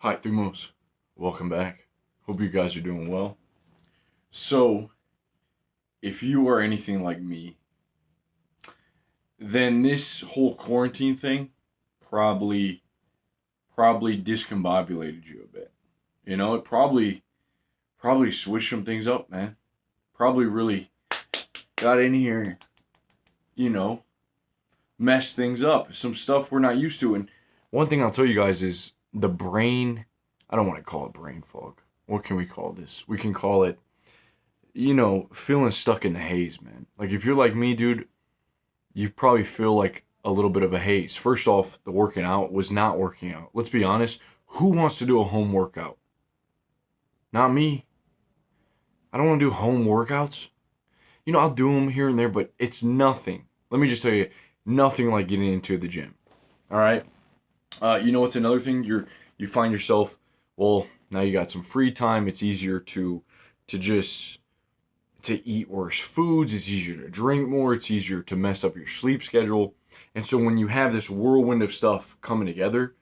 Hi, Thumos. Welcome back. Hope you guys are doing well. So, if you are anything like me, then this whole quarantine thing probably discombobulated you a bit. It probably switched some things up, man. Probably really got in here, you know, messed things up. Some stuff we're not used to. And one thing I'll tell you guys is the brain, I don't want to call it brain fog. What can we call this? We can call it feeling stuck in the haze, man. Like if you're like me, dude, you probably feel like a little bit of a haze. First off, the working out was not working out. Let's be honest. Who wants to do a home workout? Not me. I don't want to do home workouts. I'll do them here and there, but it's nothing. Let me just tell you, nothing like getting into the gym. All right. You know what's another thing? You find yourself, well, now you got some free time. It's easier to just to eat worse foods. It's easier to drink more. It's easier to mess up your sleep schedule. And so when you have this whirlwind of stuff coming together,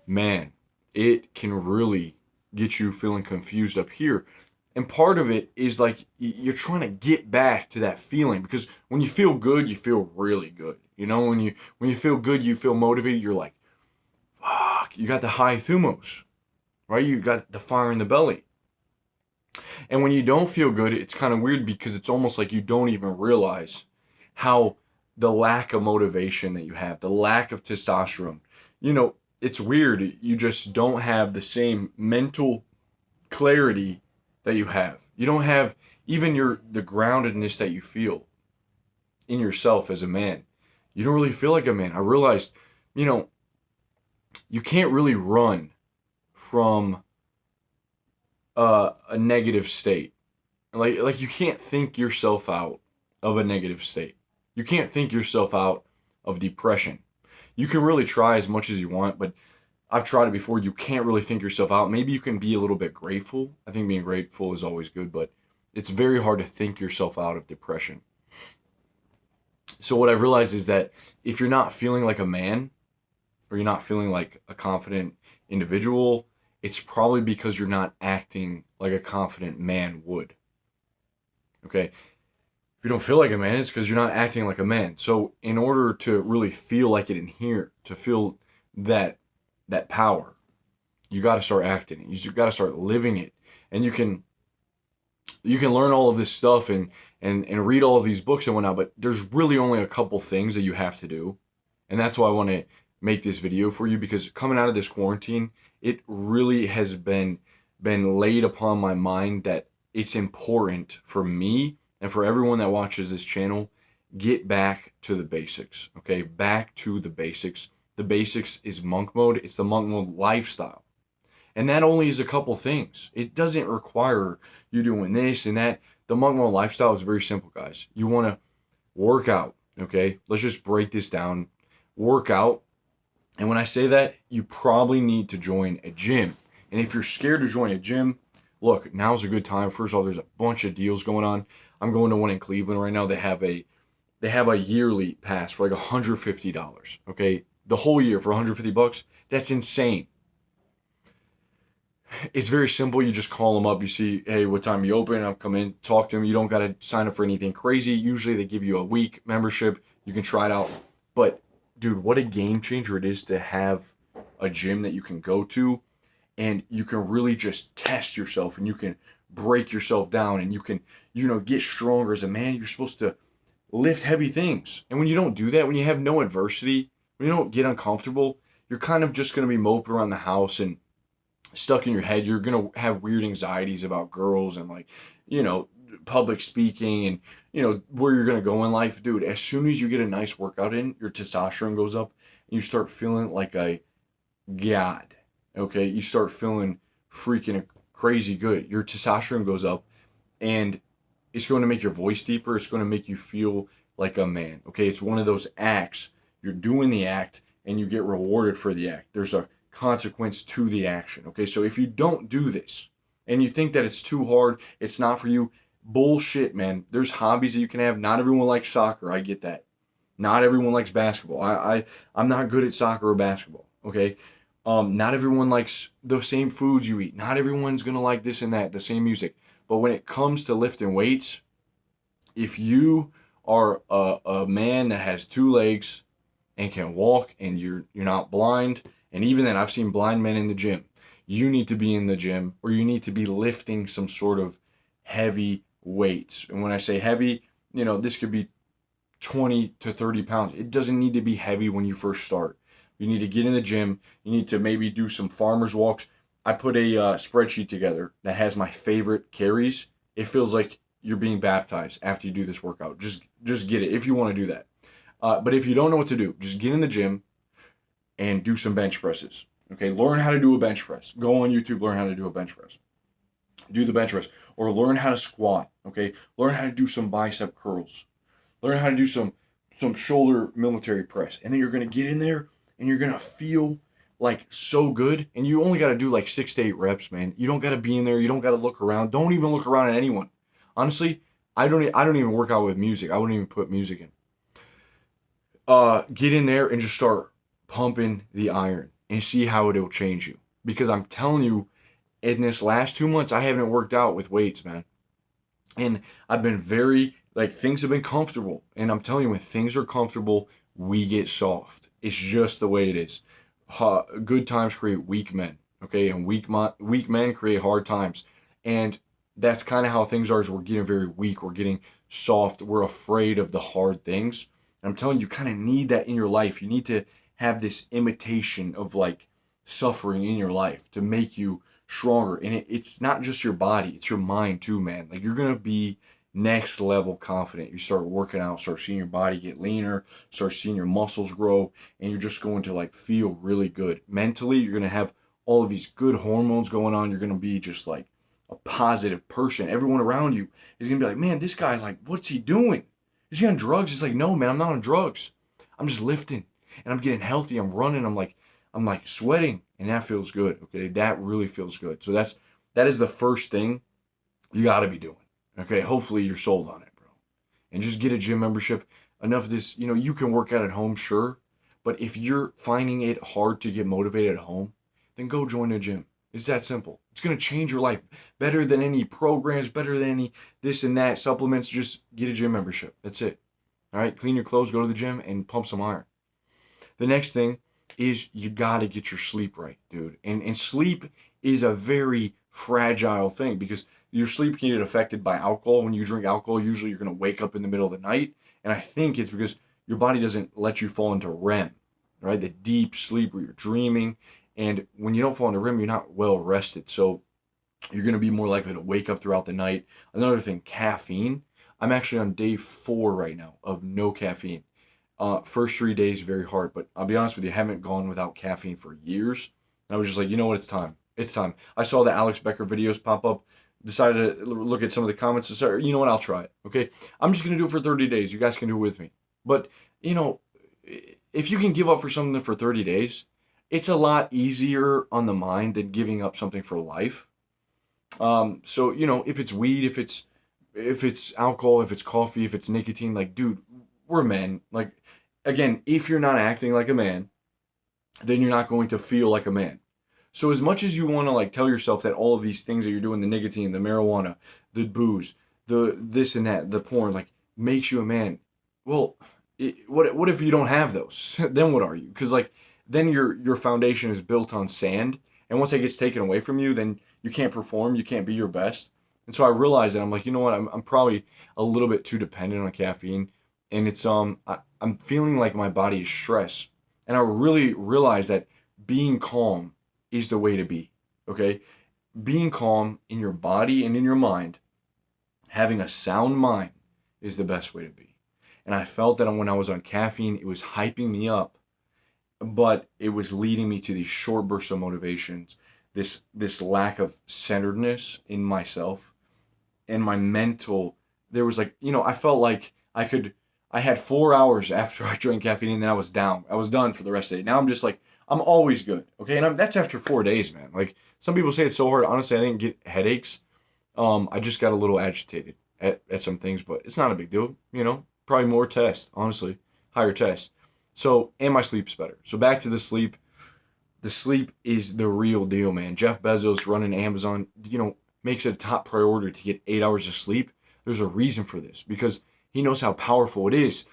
man, it can really get you feeling confused up here. And part of it is like you're trying to get back to that feeling because when you feel good, you feel really good. When you feel good, you feel motivated. You're like, fuck, you got the high thumos, right? You got the fire in the belly. And when you don't feel good, it's kind of weird because it's almost like you don't even realize how the lack of motivation that you have, the lack of testosterone, it's weird. You just don't have the same mental clarity that you have. You don't have even the groundedness that you feel in yourself as a man. You don't really feel like a man. I realized, you know, you can't really run from a negative state. Like you can't think yourself out of a negative state. You can't think yourself out of depression. You can really try as much as you want, but I've tried it before. You can't really think yourself out. Maybe you can be a little bit grateful. I think being grateful is always good, but it's very hard to think yourself out of depression. So what I've realized is that if you're not feeling like a man or you're not feeling like a confident individual, it's probably because you're not acting like a confident man would. Okay? If you don't feel like a man, it's because you're not acting like a man. So in order to really feel like it in here, to feel that that power, you got to start acting it. You got to start living it. And you can learn all of this stuff and read all of these books and whatnot, but there's really only a couple things that you have to do. And that's why I want to make this video for you because coming out of this quarantine, it really has been laid upon my mind that it's important for me and for everyone that watches this channel, get back to the basics, okay? Back to the basics. The basics is monk mode. It's the monk mode lifestyle. And that only is a couple things. It doesn't require you doing this and that. The monk mode lifestyle is very simple, guys. You want to work out, okay? Let's just break this down. Work out. And when I say that, you probably need to join a gym. And if you're scared to join a gym, look, now's a good time. First of all, there's a bunch of deals going on. I'm going to one in Cleveland right now. They have a yearly pass for like $150, okay? The whole year for $150. That's insane. It's very simple. You just call them up. You see, hey, what time you open? I'll come in, talk to them. You don't got to sign up for anything crazy. Usually they give you a week membership. You can try it out. But, dude, what a game changer it is to have a gym that you can go to and you can really just test yourself and you can break yourself down and you can, get stronger as a man. You're supposed to lift heavy things. And when you don't do that, when you have no adversity, when you don't get uncomfortable, you're kind of just going to be moping around the house and stuck in your head. You're going to have weird anxieties about girls and you know, public speaking and, where you're going to go in life. Dude, as soon as you get a nice workout in, your testosterone goes up and you start feeling like a god. Okay. You start feeling freaking crazy good. Your testosterone goes up and it's going to make your voice deeper. It's going to make you feel like a man. Okay. It's one of those acts. You're doing the act and you get rewarded for the act. There's a consequence to the action. Okay, so if you don't do this and you think that it's too hard, it's not for you, bullshit, man. There's hobbies that you can have. Not everyone likes soccer. I get that. Not everyone likes basketball. I'm not good at soccer or basketball. Okay, Not everyone likes the same foods you eat. Not everyone's gonna like this and that, the same music. But when it comes to lifting weights, if you are a man that has two legs and can walk and you're not blind, and even then I've seen blind men in the gym, you need to be in the gym or you need to be lifting some sort of heavy weights. And when I say heavy, this could be 20 to 30 pounds. It doesn't need to be heavy when you first start. You need to get in the gym. You need to maybe do some farmer's walks. I put a spreadsheet together that has my favorite carries. It feels like you're being baptized after you do this workout. Just get it if you want to do that. But if you don't know what to do, just get in the gym and do some bench presses. Okay, learn how to do a bench press. Go on YouTube, learn how to do a bench press. Do the bench press. Or learn how to squat. Okay, learn how to do some bicep curls. Learn how to do some shoulder military press. And then you're going to get in there and you're going to feel like so good. And you only got to do like 6 to 8 reps, man. You don't got to be in there. You don't got to look around. Don't even look around at anyone. Honestly, I don't even work out with music. I wouldn't even put music in. Get in there and just start pumping the iron and see how it'll change you. Because I'm telling you, in this last 2 months, I haven't worked out with weights, man. And I've been things have been comfortable. And I'm telling you, when things are comfortable, we get soft. It's just the way it is. Good times create weak men, okay? And weak men create hard times. And that's kind of how things are, is we're getting very weak. We're getting soft. We're afraid of the hard things. And I'm telling you, you kind of need that in your life. You need to have this imitation of like suffering in your life to make you stronger. And it's not just your body, it's your mind too, man. Like you're going to be next level confident. You start working out, start seeing your body get leaner, start seeing your muscles grow, and you're just going to like feel really good. Mentally, you're going to have all of these good hormones going on. You're going to be just like a positive person. Everyone around you is going to be like, man, this guy's like, what's he doing? Is he on drugs? It's like, no, man, I'm not on drugs. I'm just lifting and I'm getting healthy. I'm running. I'm like sweating, and that feels good. Okay. That really feels good. So that is the first thing you got to be doing. Okay. Hopefully you're sold on it, bro. And just get a gym membership. Enough of this, you can work out at home, sure. But if you're finding it hard to get motivated at home, then go join a gym. It's that simple. It's going to change your life better than any programs, better than any this and that supplements. Just get a gym membership. That's it. All right. Clean your clothes, go to the gym, and pump some iron. The next thing is you got to get your sleep right, dude. And sleep is a very fragile thing because your sleep can get affected by alcohol. When you drink alcohol, usually you're going to wake up in the middle of the night. And I think it's because your body doesn't let you fall into REM, right? The deep sleep where you're dreaming. And when you don't fall into REM, you're not well rested. So you're going to be more likely to wake up throughout the night. Another thing, caffeine. I'm actually on day 4 right now of no caffeine. First 3 days, very hard. But I'll be honest with you, I haven't gone without caffeine for years. And I was just like, you know what? It's time. It's time. I saw the Alex Becker videos pop up. Decided to look at some of the comments and say, you know what? I'll try it. Okay. I'm just going to do it for 30 days. You guys can do it with me. But, if you can give up for something for 30 days, it's a lot easier on the mind than giving up something for life. So, if it's weed, if it's alcohol, if it's coffee, if it's nicotine, like, dude, we're men. Like, again, if you're not acting like a man, then you're not going to feel like a man. So as much as you want to like tell yourself that all of these things that you're doing, the nicotine, the marijuana, the booze, the this and that, the porn, like makes you a man. Well, what if you don't have those? Then what are you? Because like then your foundation is built on sand, and once that gets taken away from you, then you can't perform, you can't be your best. And so I realized that I'm like, you know what? I'm probably a little bit too dependent on caffeine, and it's I'm feeling like my body is stressed, and I really realized that being calm is the way to be. Okay, being calm in your body and in your mind, having a sound mind is the best way to be. And I felt that when I was on caffeine, it was hyping me up, but it was leading me to these short bursts of motivations, this lack of centeredness in myself and my mental. There was like, I felt like I had 4 hours after I drank caffeine and then I was down. I was done for the rest of the day. Now I'm just like, I'm always good. Okay. And that's after 4 days, man. Like some people say it's so hard. Honestly, I didn't get headaches. I just got a little agitated at some things, but it's not a big deal. Probably more tests, honestly, higher tests. So, and my sleep's better. So back to the sleep. The sleep is the real deal, man. Jeff Bezos running Amazon, makes it a top priority to get 8 hours of sleep. There's a reason for this because he knows how powerful it is.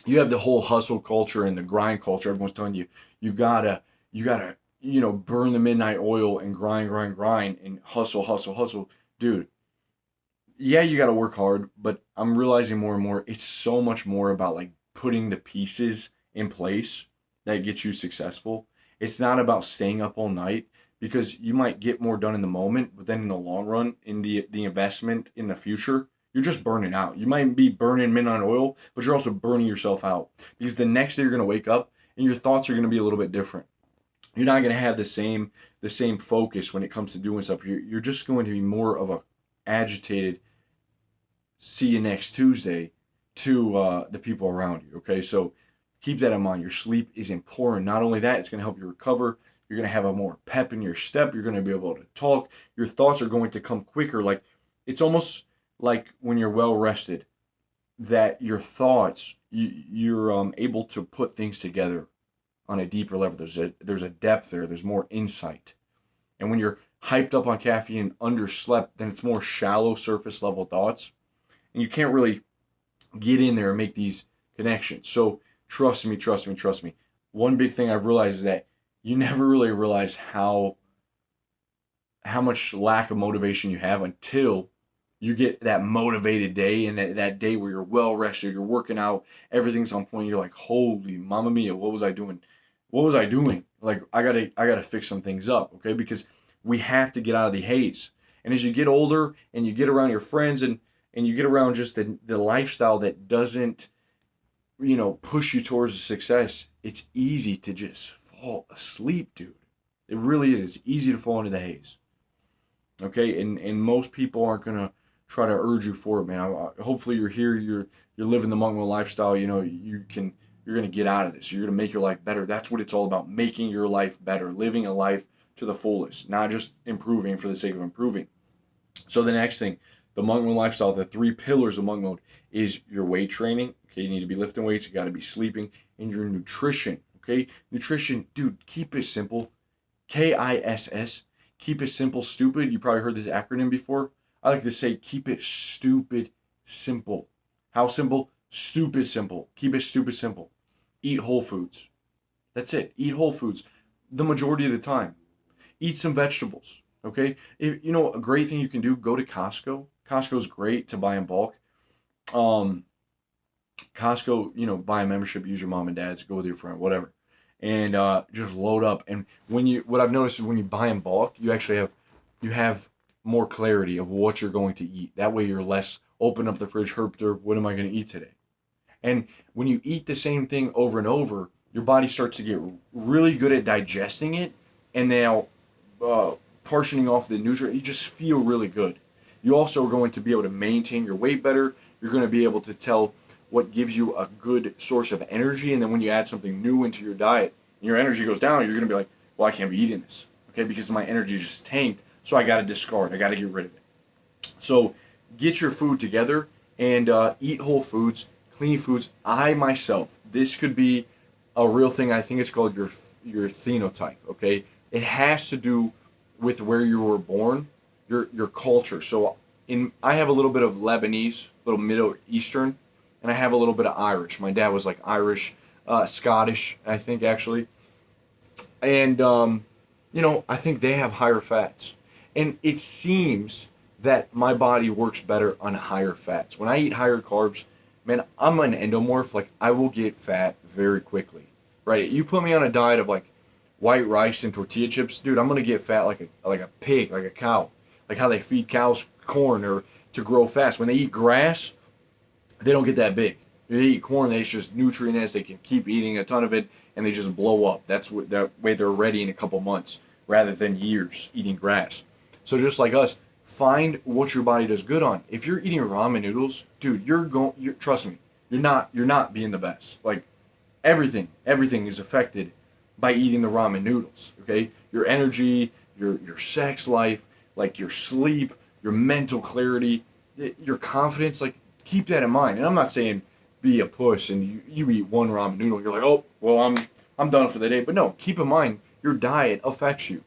You have the whole hustle culture and the grind culture. Everyone's telling you, you gotta, burn the midnight oil and grind and hustle, hustle, hustle. Dude, yeah, you gotta work hard, but I'm realizing more and more it's so much more about like putting the pieces in place that get you successful. It's not about staying up all night because you might get more done in the moment, but then in the long run, in the investment in the future, you're just burning out. You might be burning midnight oil, but you're also burning yourself out because the next day you're gonna wake up and your thoughts are gonna be a little bit different. You're not gonna have the same focus when it comes to doing stuff. You're just going to be more of a agitated see you next Tuesday to the people around you. Okay, so keep that in mind. Your sleep is important. Not only that, it's going to help you recover. You're going to have a more pep in your step. You're going to be able to talk. Your thoughts are going to come quicker. Like it's almost like when you're well rested, that your thoughts you're able to put things together on a deeper level. There's a depth there. There's more insight. And when you're hyped up on caffeine and underslept, then it's more shallow surface level thoughts and you can't really get in there and make these connections. So trust me, trust me, trust me. One big thing I've realized is that you never really realize how much lack of motivation you have until you get that motivated day and that day where you're well rested, you're working out, everything's on point. You're like, holy mama mia, what was I doing? What was I doing? Like I gotta fix some things up, okay? Because we have to get out of the haze. And as you get older and you get around your friends and you get around just the lifestyle that doesn't, push you towards success, it's easy to just fall asleep, dude. It really is. It's easy to fall into the haze. Okay, and most people aren't gonna try to urge you for it, man. Hopefully you're here. You're living the monk mode lifestyle. You're gonna get out of this. You're gonna make your life better. That's what it's all about. Making your life better, living a life to the fullest, not just improving for the sake of improving. So the next thing, the monk mode lifestyle, the 3 pillars of monk mode is your weight training. Okay, you need to be lifting weights. You got to be sleeping, and your nutrition. Okay, nutrition, dude. Keep it simple. KISS. Keep it simple, stupid. You probably heard this acronym before. I like to say keep it stupid simple. How simple? Stupid simple. Keep it stupid simple. Eat whole foods. That's it. Eat whole foods the majority of the time. Eat some vegetables. Okay? A great thing you can do, go to Costco. Costco's great to buy in bulk. Costco, buy a membership, use your mom and dad's, go with your friend, whatever. And just load up. And what I've noticed is when you buy in bulk, you have more clarity of what you're going to eat. That way you're less open up the fridge, herp, what am I going to eat today? And when you eat the same thing over and over, your body starts to get really good at digesting it, and now partitioning off the nutrient. You just feel really good. You also are going to be able to maintain your weight better. You're going to be able to tell what gives you a good source of energy, and then when you add something new into your diet, your energy goes down. You're going to be like, well, I can't be eating this, okay, because my energy just tanked. So I got to discard. I got to get rid of it. So get your food together and eat whole foods, clean foods. I myself, this could be a real thing. I think it's called your phenotype. Okay, it has to do with where you were born, your culture. So I have a little bit of Lebanese, a little Middle Eastern, and I have a little bit of Irish. My dad was like Irish, Scottish, I think actually, and I think they have higher fats. And it seems that my body works better on higher fats. When I eat higher carbs, man, I'm an endomorph. Like, I will get fat very quickly, right? You put me on a diet of, like, white rice and tortilla chips, dude, I'm going to get fat like a pig, like a cow. Like how they feed cows corn or to grow fast. When they eat grass, they don't get that big. They eat corn, it's just nutrient-dense. They can keep eating a ton of it, and they just blow up. That's that way they're ready in a couple months rather than years eating grass. So just like us, find what your body does good on. If you're eating ramen noodles, dude, trust me, you're not being the best. Like everything is affected by eating the ramen noodles. Okay, your energy, your sex life, like your sleep, your mental clarity, your confidence. Like keep that in mind. And I'm not saying be a puss and you eat one ramen noodle, you're like, oh well, I'm done for the day. But no, keep in mind your diet affects you.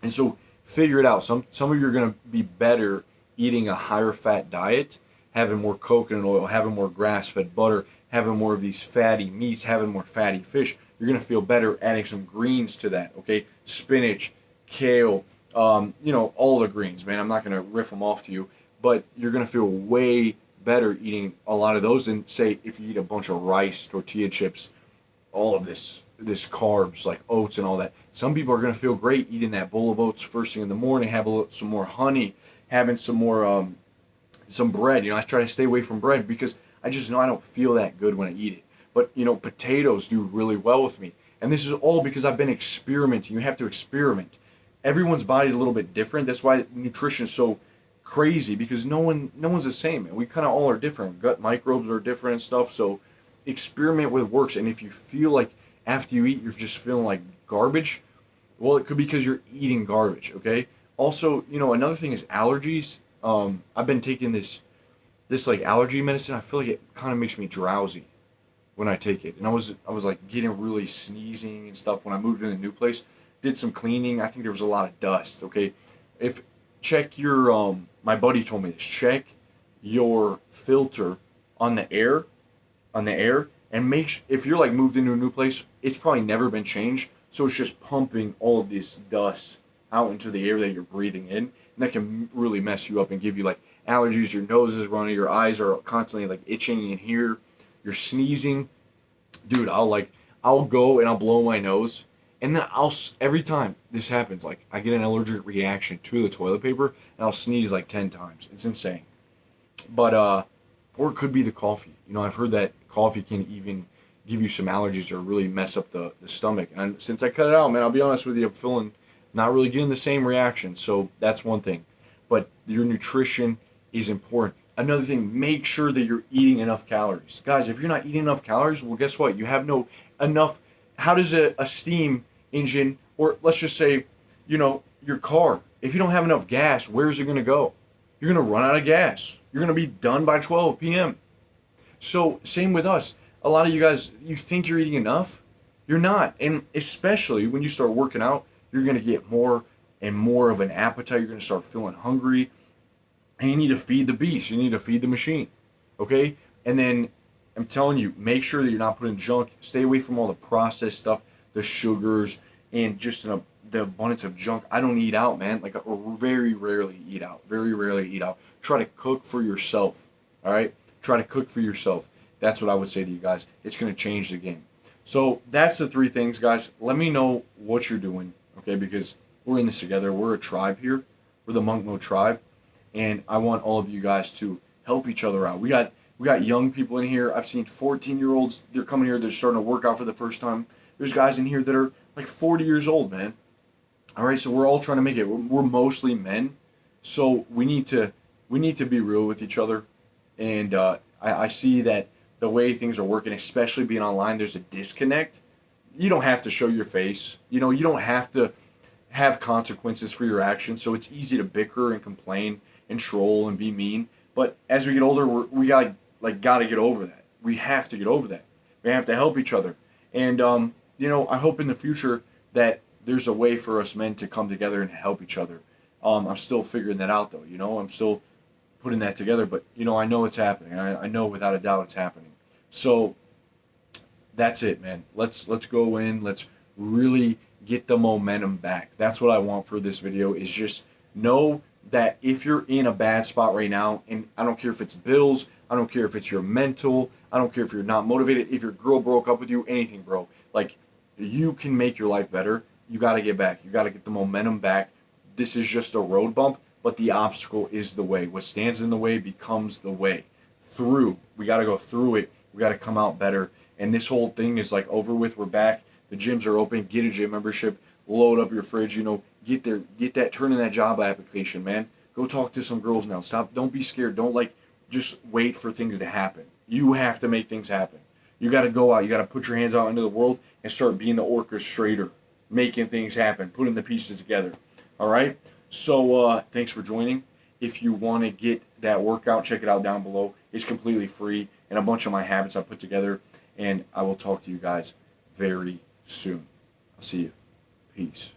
And so figure it out. Some of you are going to be better eating a higher fat diet, having more coconut oil, having more grass-fed butter, having more of these fatty meats, having more fatty fish. You're going to feel better adding some greens to that, okay? Spinach, kale, all the greens, man. I'm not going to riff them off to you, but you're going to feel way better eating a lot of those than, say, if you eat a bunch of rice, tortilla chips, all of this carbs like oats and all that. Some people are going to feel great eating that bowl of oats first thing in the morning, have some more honey, having some more some bread. I try to stay away from bread because I just know I don't feel that good when I eat it. But potatoes do really well with me, and this is all because I've been experimenting. You have to experiment. Everyone's body is a little bit different. That's why nutrition is so crazy, because no one's the same. We kind of all are different. Gut microbes are different and stuff. So experiment with works. And if you feel like after you eat you're just feeling like garbage, well, it could be because you're eating garbage. Okay. Also, another thing is allergies. I've been taking this like allergy medicine. I feel like it kind of makes me drowsy when I take it. And I was like getting really sneezing and stuff when I moved in a new place. Did some cleaning. I think there was a lot of dust. Okay. If check your my buddy told me this. Check your filter on the air and if you're like moved into a new place, it's probably never been changed, so it's just pumping all of this dust out into the air that you're breathing in, and that can really mess you up and give you like allergies. Your nose is running, your eyes are constantly like itching in here, you're sneezing. Dude, I'll go and I'll blow my nose, and then every time this happens, like I get an allergic reaction to the toilet paper and I'll sneeze like 10 times. It's insane. But or it could be the coffee. I've heard that coffee can even give you some allergies or really mess up the stomach. And since I cut it out, man, I'll be honest with you, I'm feeling not really getting the same reaction. So that's one thing. But your nutrition is important. Another thing, make sure that you're eating enough calories. Guys, if you're not eating enough calories, well, guess what? You have no enough. How does a steam engine, or let's just say, your car, if you don't have enough gas, where's it going to go? You're going to run out of gas. You're going to be done by 12 p.m. So same with us. A lot of you guys, you think you're eating enough. You're not. And especially when you start working out, you're going to get more and more of an appetite. You're going to start feeling hungry. And you need to feed the beast. You need to feed the machine. Okay? And then I'm telling you, make sure that you're not putting junk. Stay away from all the processed stuff, the sugars, and just the abundance of junk. I don't eat out, man. Like, or very rarely eat out. Very rarely eat out. Try to cook for yourself. All right? Try to cook for yourself. That's what I would say to you guys. It's going to change the game. So that's the 3 things, guys. Let me know what you're doing, okay? Because we're in this together. We're a tribe here. We're the Monk Mode tribe. And I want all of you guys to help each other out. We got young people in here. I've seen 14-year-olds. They're coming here. They're starting to work out for the first time. There's guys in here that are like 40 years old, man. All right, so we're all trying to make it. We're mostly men, so we need to be real with each other. And I see that the way things are working, especially being online, there's a disconnect. You don't have to show your face. You don't have to have consequences for your actions. So it's easy to bicker and complain and troll and be mean. But as we get older, we got to get over that. We have to get over that. We have to help each other. And I hope in the future that there's a way for us men to come together and help each other. I'm still figuring that out, though. I'm still putting that together, but I know it's happening. I know without a doubt it's happening. So that's it, man. Let's go in. Let's really get the momentum back. That's what I want for this video, is just know that if you're in a bad spot right now, and I don't care if it's bills, I don't care if it's your mental, I don't care if you're not motivated, if your girl broke up with you, anything, bro. Like, you can make your life better. You got to get back. You got to get the momentum back. This is just a road bump, but the obstacle is the way. What stands in the way becomes the way. We got to go through it. We got to come out better. And this whole thing is like over with. We're back. The gyms are open. Get a gym membership. Load up your fridge. Get there. Get that. Turn in that job application, man. Go talk to some girls now. Stop. Don't be scared. Don't just wait for things to happen. You have to make things happen. You got to go out. You got to put your hands out into the world and start being the orchestrator, making things happen, putting the pieces together. All right? So thanks for joining. If you want to get that workout, check it out down below. It's completely free, and a bunch of my habits I put together. And I will talk to you guys very soon. I'll see you. Peace.